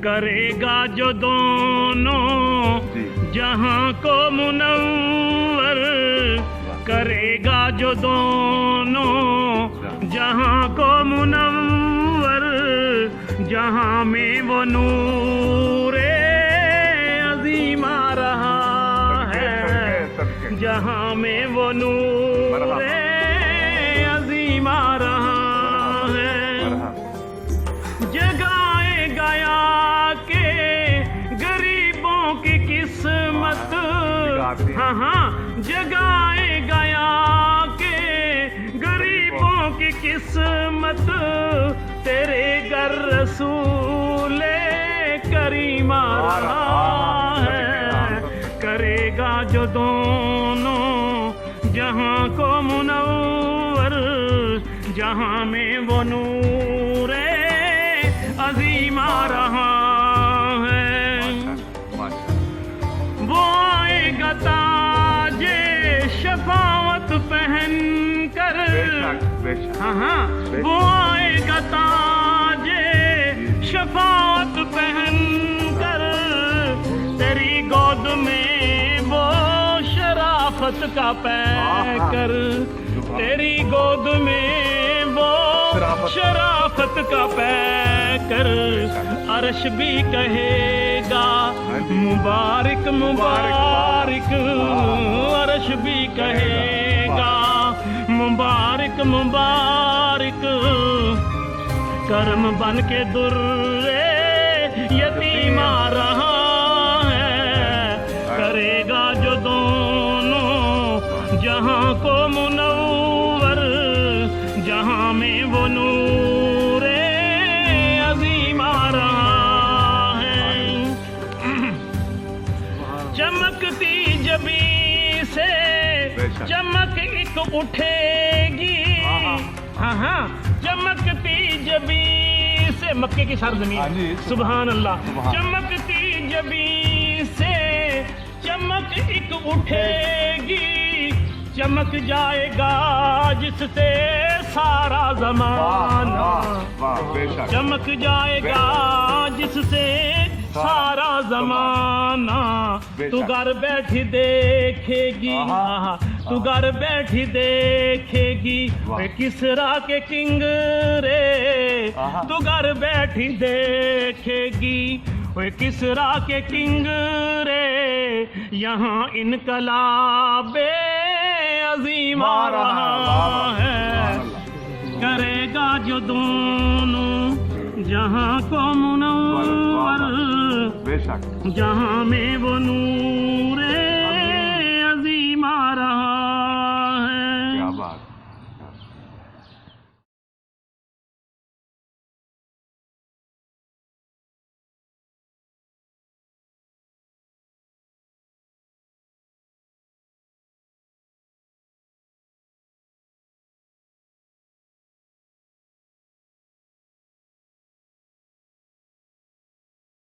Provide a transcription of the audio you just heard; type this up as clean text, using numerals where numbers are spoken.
کرے گا جو دونوں جہاں کو منور، کرے گا جو دونوں جہاں کو منور، جہاں میں وہ نور عظیم آ رہا ہے، جہاں میں وہ نور عظیم آ رہا ہے، جگائے گیا کہ غریبوں کی قسمت، ہاں جگائے گیا کہ غریبوں کی قسمت، تیرے گھر رسول کریم آ رہا ہے، کرے گا جو دونوں جہاں کو منور، جہاں میں وہ نور عظیم آ رہا ہے، وہ آئے گا تاج شفاعت پہن کر، ہاں وہ آئے گا تاج شفاعت پہن کر، تیری گود میں وہ شرافت کا پیکر، تیری گود میں وہ شرافت کا پیکر، عرش بھی کہے گا مبارک مبارک، عرش بھی کہے گا مبارک مبارک، کرم بن کے در یتیم آ رہا ہے، کرے گا جو دونوں جہاں کو منور، جہاں میں وہ نور عظیم آ رہا ہے، چمکتی جبیں سے چمک ایک اٹھے گی، ہاں چمکتی جبیں سے، مکے کی سرزمین سبحان اللہ، چمکتی جبیں سے چمک ایک اٹھے گی، چمک جائے گا جس سے سارا زمانہ، چمک جائے گا جس سے سارا زمانہ، تو گھر بیٹھی دیکھے گی، تو گھر بیٹھی دیکھے گی کسرا کے کنگ رے، تو گھر بیٹھی دیکھے گی کسرا کے کنگ رے، یہاں انقلاب عظیم آ رہا ہے، کرے گا جو دونوں جہاں کو منور، جہاں میں وہ نور